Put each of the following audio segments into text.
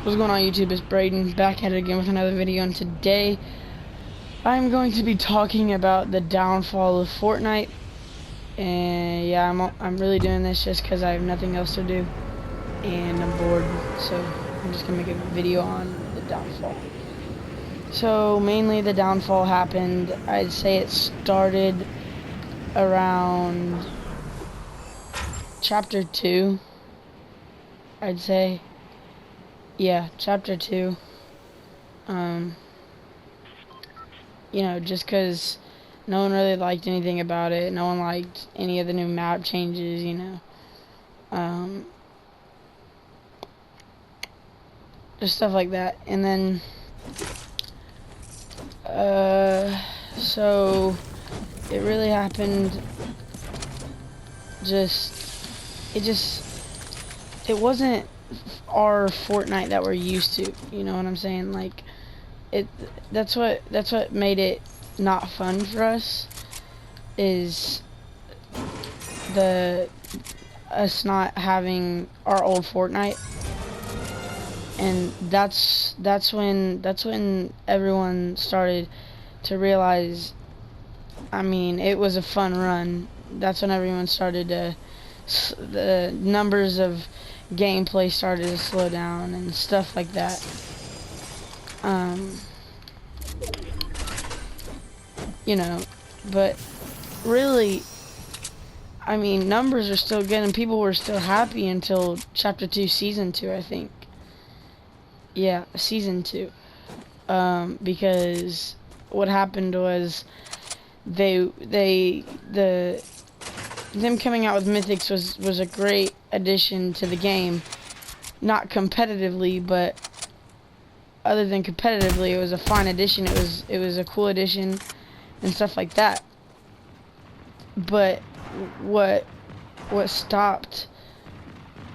What's going on YouTube? It's Braden back at it again with another video, and today I'm going to be talking about the downfall of Fortnite. And yeah, I'm really doing this just because I have nothing else to do and I'm bored, so I'm just gonna make a video on the downfall. So mainly the downfall happened, I'd say it started around chapter 2, I'd say. Yeah, chapter 2. You know, just because no one really liked anything about it. No one liked any of the new map changes, you know. Just stuff like that. And then, so it really happened. It wasn't our Fortnite that we're used to, you know what I'm saying? Like, that's what made it not fun for us, is us not having our old Fortnite. And that's when everyone started to realize, I mean, it was a fun run. That's when everyone started to, the numbers of gameplay started to slow down and stuff like that. You know, but really, I mean, numbers are still good and people were still happy until chapter 2 season 2, I think. Yeah, season 2. Because what happened was them coming out with mythics was a great addition to the game. Not competitively, but other than competitively, it was a fine addition. It was a cool addition and stuff like that. But what stopped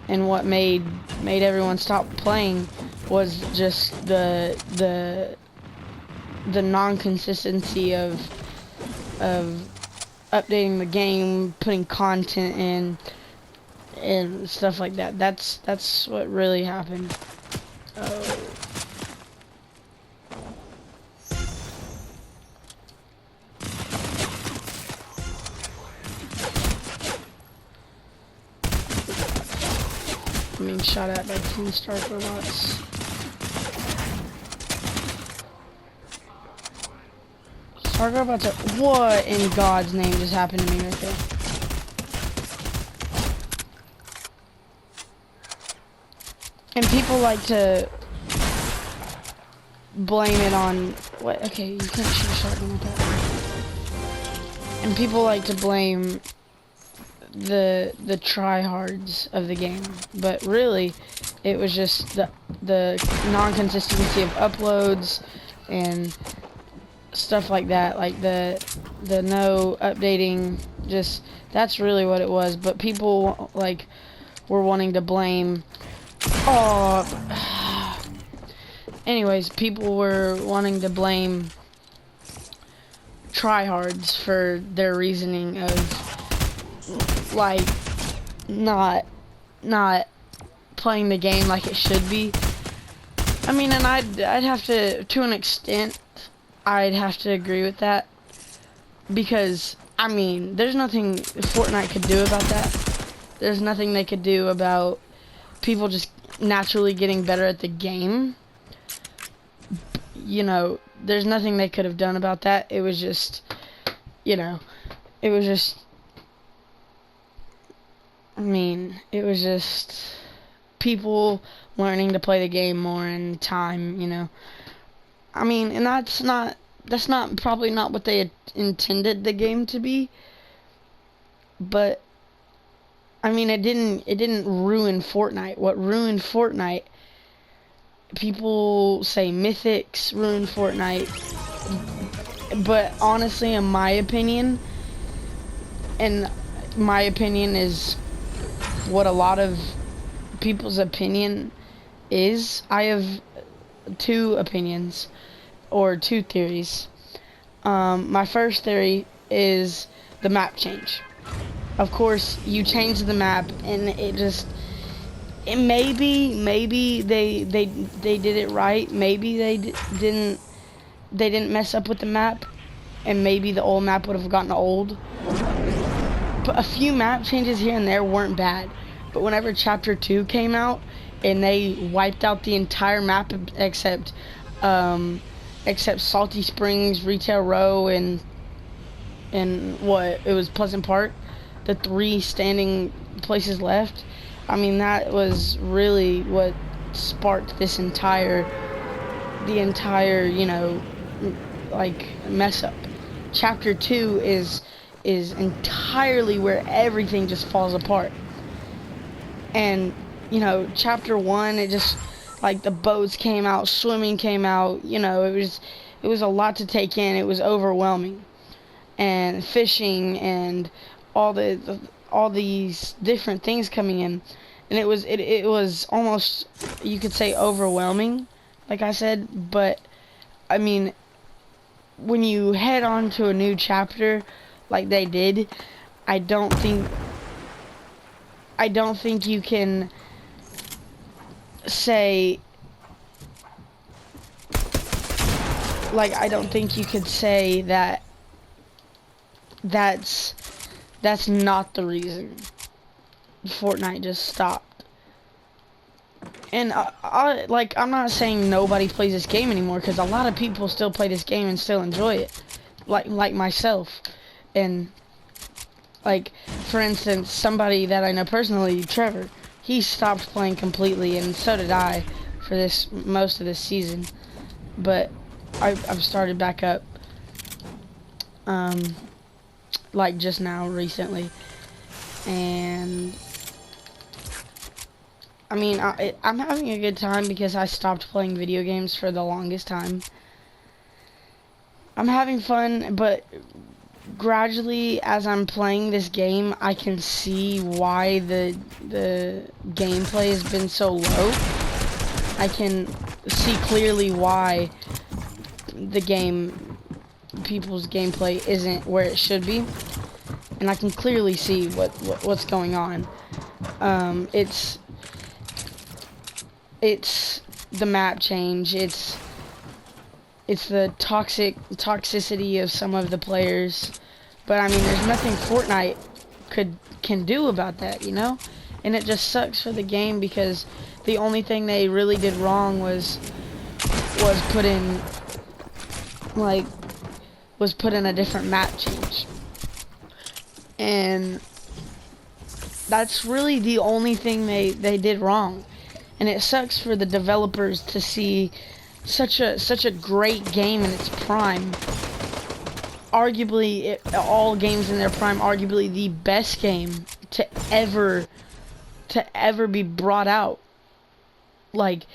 and what made everyone stop playing was just the non-consistency of updating the game, putting content in, and stuff like that. That's what really happened. I'm being shot at by 2 Stark robots. Stark robots are, what in God's name just happened to me right there? And people like to blame it on, what? Okay, you can't shoot a shotgun with that. And people like to blame the tryhards of the game, but really it was just the non-consistency of uploads and stuff like that, like the no updating. Just, that's really what it was. But people like were wanting to blame, anyways, people were wanting to blame tryhards for their reasoning of like not playing the game like it should be. I mean, and I'd have to an extent, I'd have to agree with that, because I mean, there's nothing Fortnite could do about that. There's nothing they could do about people just naturally getting better at the game. You know, there's nothing they could have done about that. It was just, you know, it was just, I mean, it was just people learning to play the game more in time, you know. I mean, and that's probably not what they intended the game to be. But I mean, it didn't ruin Fortnite. What ruined Fortnite, people say mythics ruined Fortnite, but honestly, in my opinion, and my opinion is what a lot of people's opinion is. I have 2 opinions, or 2 theories. My first theory is the map change. Of course, you change the map and it just, maybe they did it right. Maybe they didn't mess up with the map, and maybe the old map would have gotten old. But a few map changes here and there weren't bad. But whenever Chapter 2 came out, and they wiped out the entire map except Salty Springs, Retail Row, and what it was Pleasant Park, the 3 standing places left. I mean, that was really what sparked the entire, like, mess up. Chapter 2 is entirely where everything just falls apart. And, Chapter 1, it just, like, the boats came out, swimming came out, it was a lot to take in. It was overwhelming. And fishing and all these different things coming in. And it was almost, you could say, overwhelming, like I said. But I mean, when you head on to a new chapter like they did, I don't think you can say, like, I don't think you could say that that's not the reason Fortnite just stopped. And I'm not saying nobody plays this game anymore, because a lot of people still play this game and still enjoy it, like myself. And, like, for instance, somebody that I know personally, Trevor, he stopped playing completely, and so did I for most of this season. But I've started back up, like just now, recently. And I mean, I'm having a good time because I stopped playing video games for the longest time. I'm having fun, but gradually, as I'm playing this game, I can see why the gameplay has been so low. I can see clearly why people's gameplay isn't where it should be, and I can clearly see what's going on. It's the map change. It's the toxicity of some of the players. But I mean, there's nothing Fortnite can do about that, And it just sucks for the game, because the only thing they really did wrong was put in a different map change. And that's really the only thing they did wrong. And it sucks for the developers to see such a great game in its prime. Arguably, all games in their prime, arguably the best game to ever be brought out. Like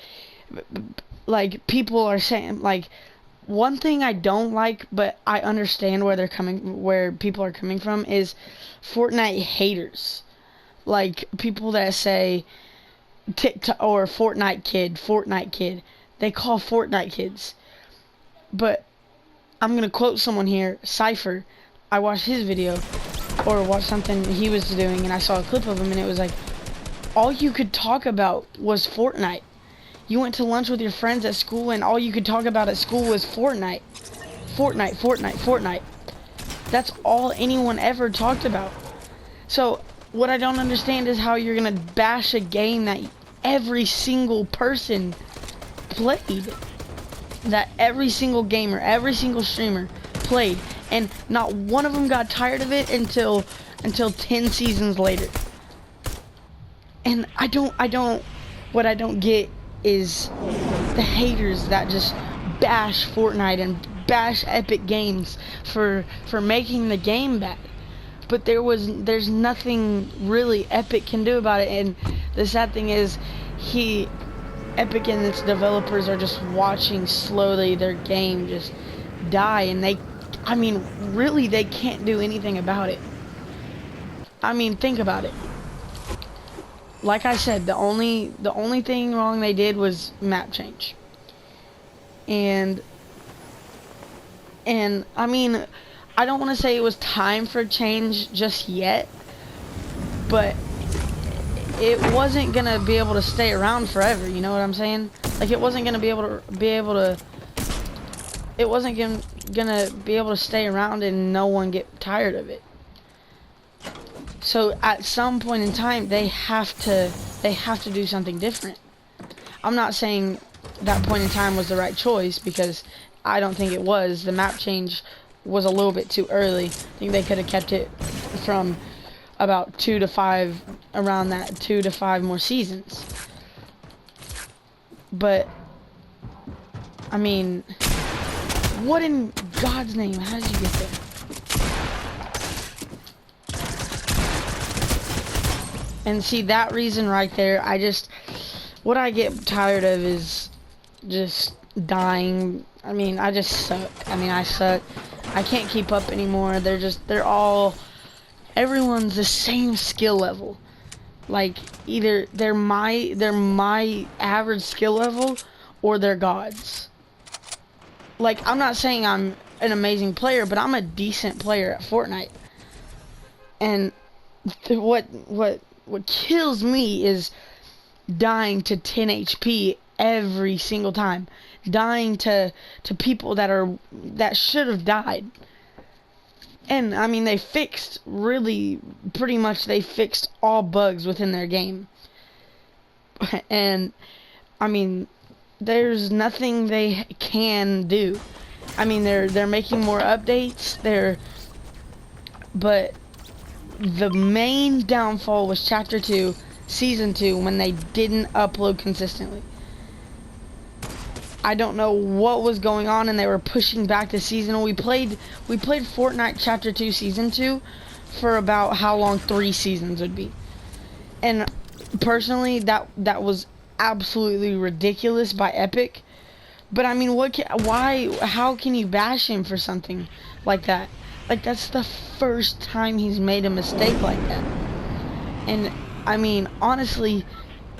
people are saying, like, one thing I don't like, but I understand where people are coming from, is Fortnite haters. Like, people that say TikTok or Fortnite kid. They call Fortnite kids. But I'm gonna quote someone here, Cypher. I watched his video, or watched something he was doing, and I saw a clip of him, and it was like, all you could talk about was Fortnite. You went to lunch with your friends at school, and all you could talk about at school was Fortnite. Fortnite. That's all anyone ever talked about. So what I don't understand is how you're gonna bash a game that every single person played, that every single gamer, every single streamer played, and not one of them got tired of it until 10 seasons later. And what I don't get is the haters that just bash Fortnite and bash Epic Games for making the game bad. But there's nothing really Epic can do about it. And the sad thing is, Epic and its developers are just watching slowly their game just die, and they can't do anything about it. I mean, think about it. Like I said, the only thing wrong they did was map change. And I mean, I don't want to say it was time for change just yet, but it wasn't gonna be able to stay around forever. You know what I'm saying? Like it wasn't gonna be able to. It wasn't gonna be able to stay around and no one get tired of it. So at some point in time, they have to do something different. I'm not saying that point in time was the right choice, because I don't think it was. The map change was a little bit too early. I think they could have kept it from about 2 to 5, around that 2 to 5 more seasons. But I mean, what in God's name? How did you get there? And see, that reason right there, what I get tired of is just dying. I mean, I just suck. I mean, I suck. I can't keep up anymore. Everyone's the same skill level. Like, either they're my average skill level, or they're gods. Like, I'm not saying I'm an amazing player, but I'm a decent player at Fortnite. And what kills me is dying to 10 HP every single time. Dying to people that should have died. And I mean, they fixed all bugs within their game. And I mean, there's nothing they can do. I mean, they're making more updates. But the main downfall was Chapter 2, Season 2, when they didn't upload consistently. I don't know what was going on, and they were pushing back the season. We played Fortnite Chapter 2, Season 2 for about how long 3 seasons would be. And personally, that was absolutely ridiculous by Epic. But I mean, how can you bash him for something like that? Like, that's the first time he's made a mistake like that. And I mean, honestly,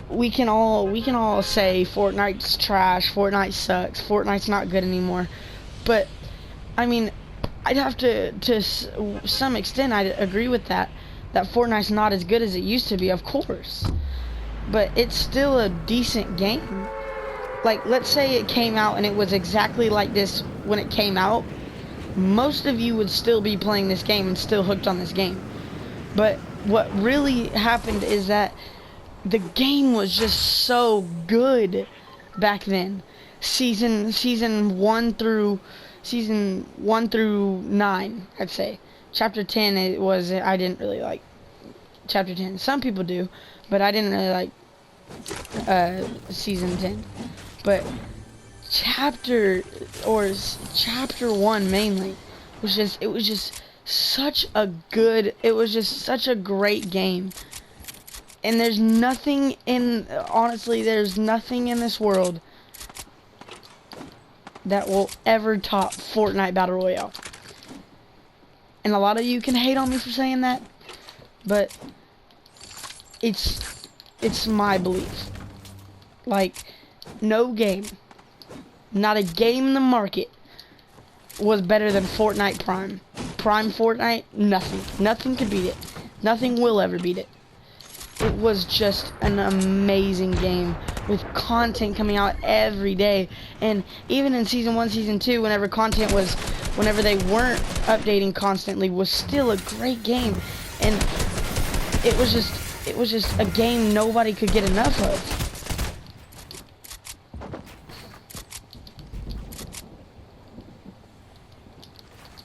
we can all say Fortnite's trash, Fortnite sucks, Fortnite's not good anymore. But I mean, I'd have to some extent I'd agree with that Fortnite's not as good as it used to be, of course. But it's still a decent game. Like, let's say it came out and it was exactly like this when it came out. Most of you would still be playing this game and still hooked on this game. But what really happened is that the game was just so good back then. Season 1 through 9, I'd say. Chapter 10, I didn't really like Chapter 10. Some people do, but I didn't really like Season 10. But Chapter 1 mainly was just such a great game. And there's nothing in this world that will ever top Fortnite Battle Royale. And a lot of you can hate on me for saying that, but it's my belief. Like, no game, not a game in the market was better than Fortnite Prime. Prime Fortnite, nothing could beat it. Nothing will ever beat it. It was just an amazing game with content coming out every day. And even in Season 1, Season 2, whenever they weren't updating constantly, was still a great game. And it was just a game nobody could get enough of.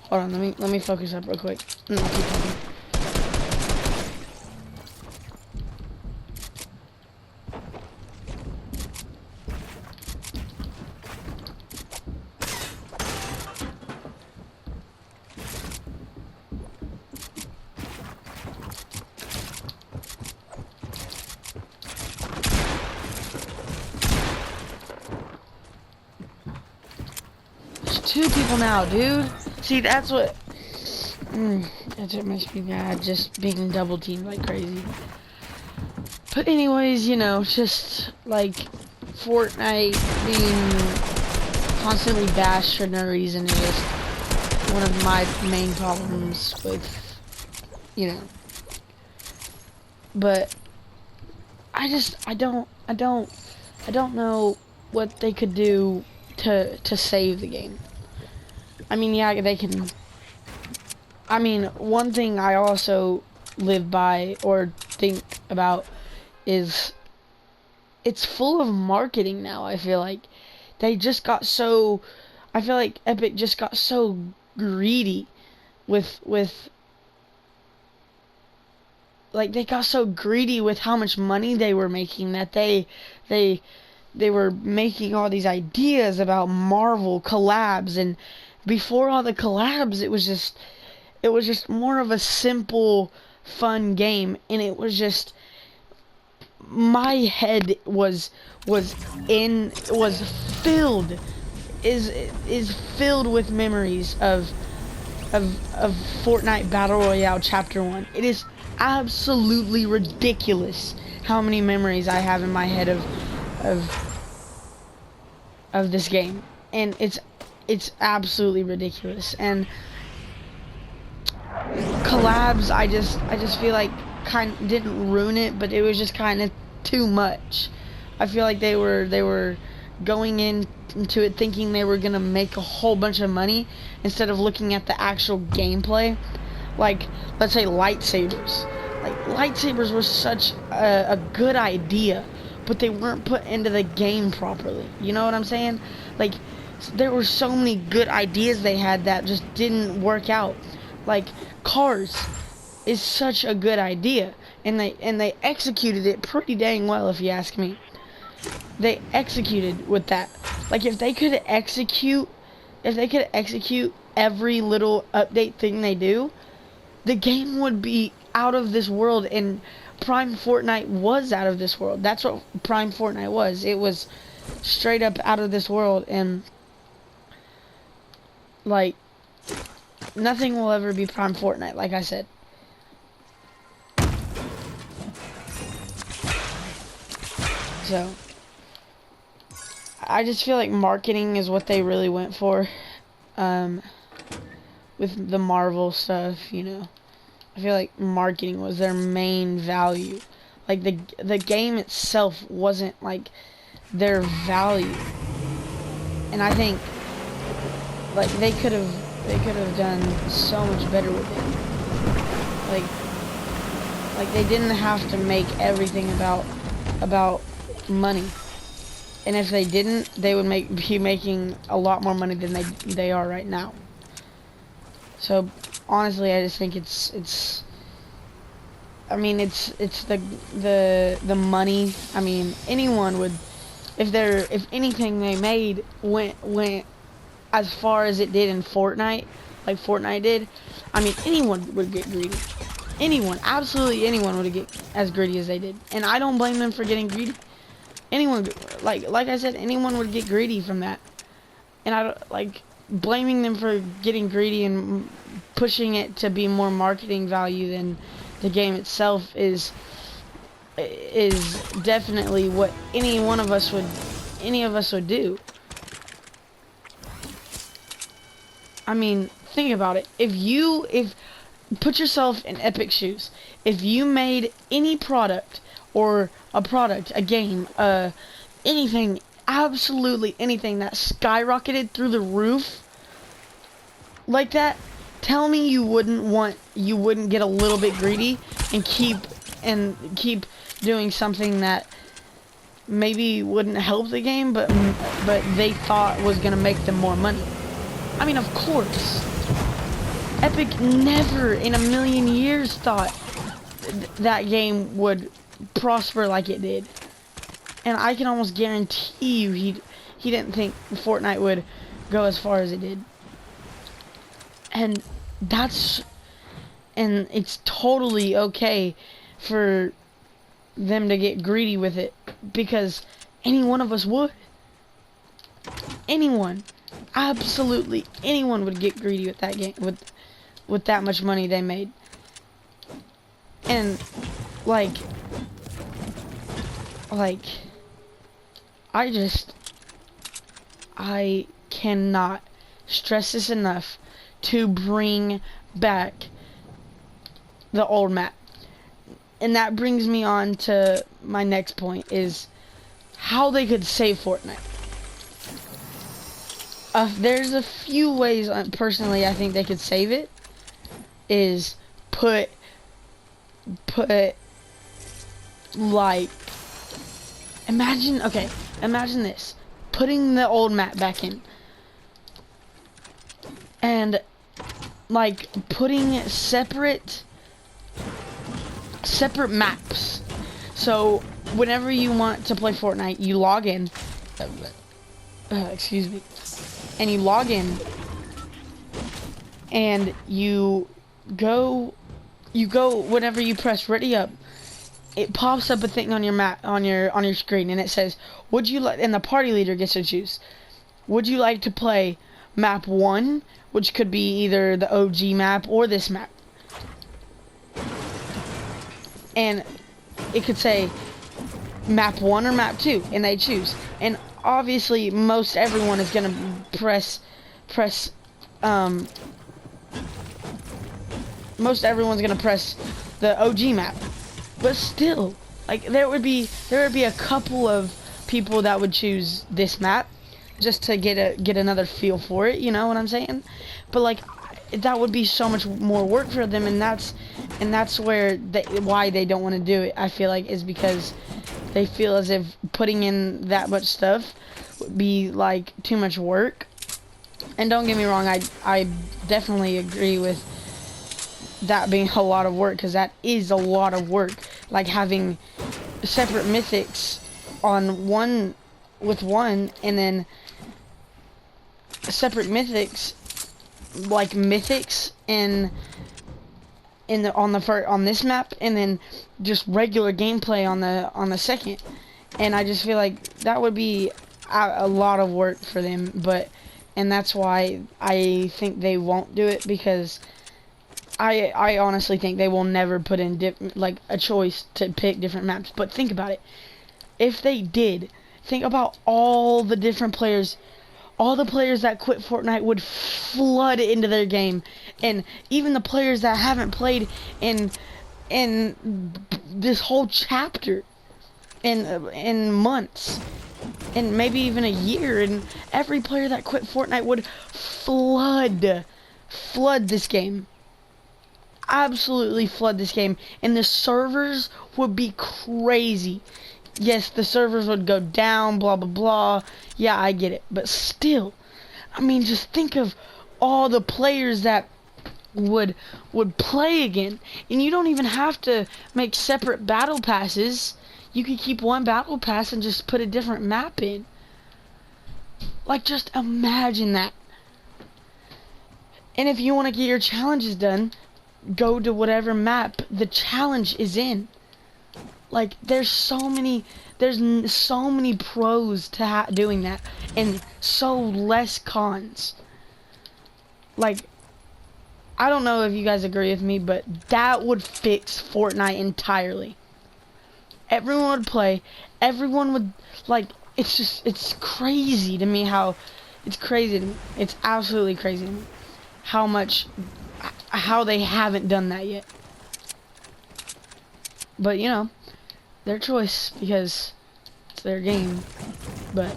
Hold on, let me focus up real quick. No, keep talking. There's 2 people now, dude. See, that's what makes me mad, just being double teamed like crazy. But anyways, you know, just like Fortnite being constantly bashed for no reason is just one of my main problems with, you know. But I don't know what they could do to save the game. I mean, yeah, they can. I mean, one thing I also live by or think about is it's full of marketing now. I feel like they just got so. I feel like Epic just got so greedy with like they got so greedy with how much money they were making that they they were making all these ideas about Marvel collabs, and before all the collabs it was just more of a simple fun game, and it was just my head was filled is filled with memories of Fortnite Battle Royale Chapter 1. It is absolutely ridiculous how many memories I have in my head of this game. And it's absolutely ridiculous. And collabs, I just feel like kind of didn't ruin it, but it was just kind of too much. I feel like they were going into it thinking they were gonna make a whole bunch of money instead of looking at the actual gameplay. Like, let's say lightsabers. Like, lightsabers were such a good idea, but they weren't put into the game properly. You know what I'm saying? Like, there were so many good ideas they had that just didn't work out. Like, cars is such a good idea, and they executed it pretty dang well, if you ask me. They executed with that. Like, if they could execute every little update thing they do, the game would be out of this world. And Prime Fortnite was out of this world. That's what Prime Fortnite was. It was straight up out of this world, and like nothing will ever be Prime Fortnite, like I said. So I just feel like marketing is what they really went for, with the Marvel stuff, you know. I feel like marketing was their main value. Like, the game itself wasn't like their value. And I think like they could have done so much better with it. Like they didn't have to make everything about money. And if they didn't, they would be making a lot more money than they are right now. So honestly, I just think it's I mean, it's the money. I mean, anyone would, if anything they made went as far as it did in Fortnite, like Fortnite did, I mean, anyone would get greedy. Anyone, absolutely anyone would get as greedy as they did. And I don't blame them for getting greedy. Anyone, like I said, anyone would get greedy from that. And I don't, like, blaming them for getting greedy and pushing it to be more marketing value than the game itself is definitely what any of us would do. I mean, think about it. If put yourself in Epic's shoes. If you made any product, or a game, anything, absolutely anything that skyrocketed through the roof like that, tell me you wouldn't get a little bit greedy and keep doing something that maybe wouldn't help the game, but they thought was gonna make them more money. I mean, of course. Epic never in a million years thought that game would prosper like it did. And I can almost guarantee you he didn't think Fortnite would go as far as it did. And it's totally okay for them to get greedy with it, because any one of us would. Anyone, absolutely anyone would get greedy with that game, with that much money they made. And like I cannot stress this enough to bring back the old map. And that brings me on to my next point, is how they could save Fortnite. There's a few ways, personally, I think they could save it. Is put like, imagine this, putting the old map back in, and like putting separate maps. So whenever you want to play Fortnite, you log in, excuse me, and you log in, and you go whenever you press ready up, it pops up a thing on your map, on your screen, and it says, would you like, and the party leader gets to choose, would you like to play map 1, which could be either the OG map or this map. And it could say map 1 or map 2, and they choose. And obviously most everyone is gonna most everyone's gonna press the OG map. But still, like, there would be a couple of people that would choose this map just to get another feel for it, you know what I'm saying? But like, that would be so much more work for them, and that's where why they don't want to do it, I feel like, is because they feel as if putting in that much stuff would be like too much work. And don't get me wrong, I definitely agree with that being a lot of work, because that is a lot of work. Like having separate mythics on one with one, and then separate mythics, like mythics on this map, and then just regular gameplay on the second. And I just feel like that would be a lot of work for them, and that's why I think they won't do it, because I honestly think they will never put in like a choice to pick different maps. But think about it. If they did, think about all the different players, all the players that quit Fortnite would flood into their game, and even the players that haven't played in this whole chapter in months, and maybe even a year, and every player that quit Fortnite would flood this game. Absolutely flood this game, and the servers would be crazy. Yes, the servers would go down, blah blah blah. Yeah, I get it, but still, I mean, just think of all the players that would play again. And you don't even have to make separate battle passes. You could keep one battle pass and just put a different map in. Like, just imagine that. And if you want to get your challenges done, go to whatever map the challenge is in. Like, there's so many pros to doing that, and so less cons. Like, I don't know if you guys agree with me, but that would fix Fortnite entirely. Everyone would play, everyone would, like, it's crazy to me how, it's crazy to me. It's absolutely crazy to me how they haven't done that yet. But, you know, their choice, because it's their game. But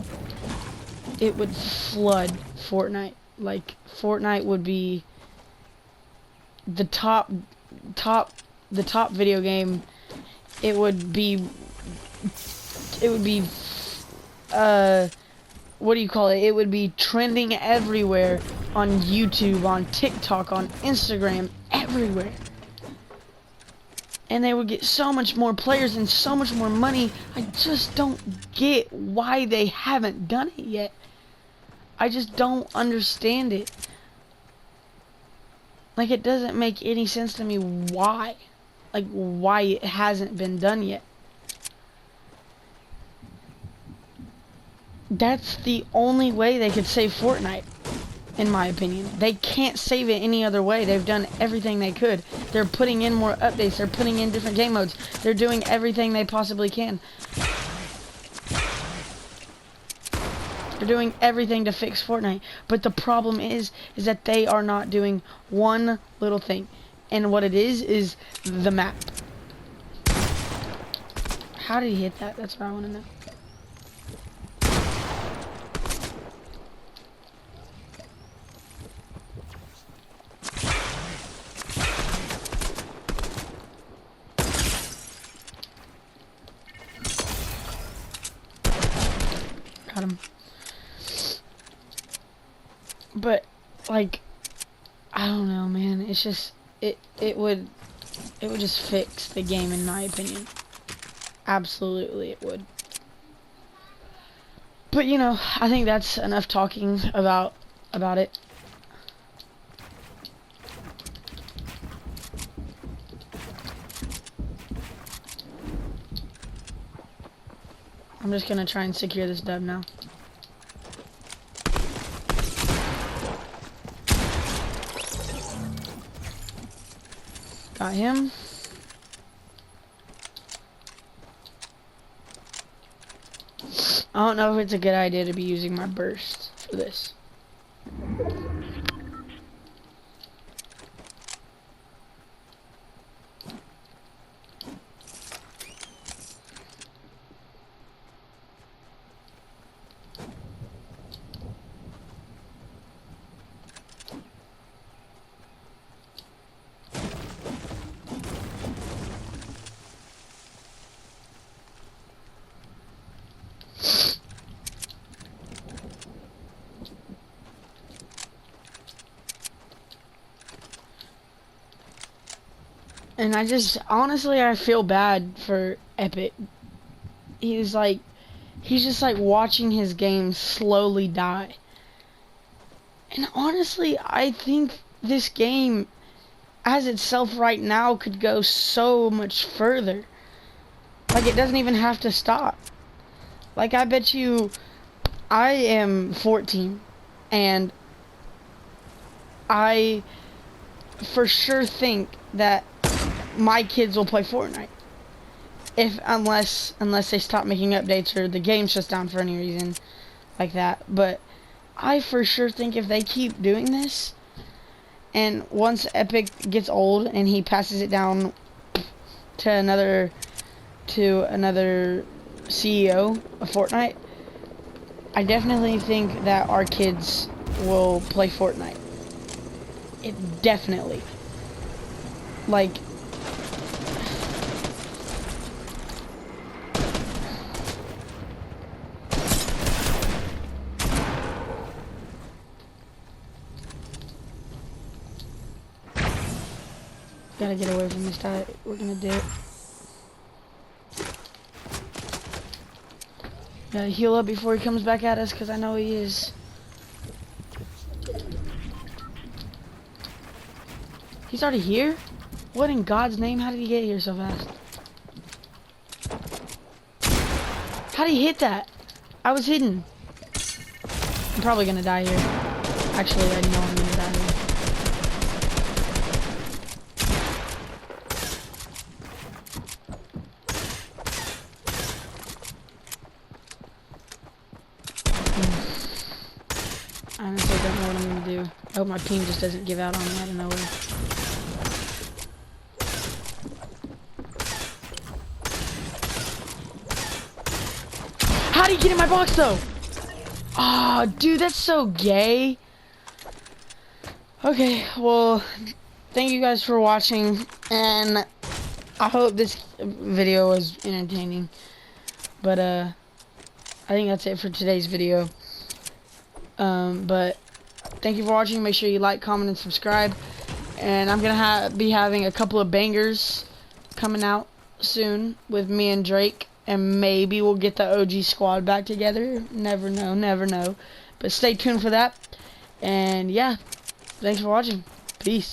it would flood Fortnite. Like, Fortnite would be the top video game. It would be what do you call it? It would be trending everywhere, on YouTube, on TikTok, on Instagram, everywhere. And they would get so much more players and so much more money. I just don't get why they haven't done it yet. I just don't understand it. Like, it doesn't make any sense to me why. Like, why it hasn't been done yet. That's the only way they could save Fortnite, in my opinion. They can't save it any other way. They've done everything they could. They're putting in more updates. They're putting in different game modes. They're doing everything they possibly can. They're doing everything to fix Fortnite. But the problem is that they are not doing one little thing. And what it is the map. How did he hit that? That's what I want to know. Got him. But, like, I don't know, man. It's just, it would just fix the game, in my opinion. Absolutely, it would. But, you know, I think that's enough talking about it. I'm just gonna try and secure this dub now. Got him. I don't know if it's a good idea to be using my burst for this. And I just, honestly, I feel bad for Epic. He's just like watching his game slowly die. And honestly, I think this game, as itself right now, could go so much further. Like, it doesn't even have to stop. Like, I bet you, I am 14, and I for sure think that my kids will play Fortnite, unless they stop making updates or the game shuts down for any reason like that. But I for sure think if they keep doing this, and once Epic gets old and he passes it down to another CEO of Fortnite, I definitely think that our kids will play Fortnite. It definitely, like, gotta get away from this guy. We're gonna do it. Gotta heal up before he comes back at us, because I know he is. He's already here? What in God's name? How did he get here so fast? How did he hit that? I was hidden. I'm probably gonna die here. Actually, I know I'm gonna die here. I honestly don't know what I'm gonna do. I hope my team just doesn't give out on me out of nowhere. How did he get in my box though? Oh, dude, that's so gay. Okay, well, thank you guys for watching, and I hope this video was entertaining. But I think that's it for today's video. But thank you for watching. Make sure you like, comment, and subscribe. And I'm gonna be having a couple of bangers coming out soon with me and Drake, and maybe we'll get the OG squad back together. Never know, never know. But stay tuned for that. And yeah, thanks for watching. Peace.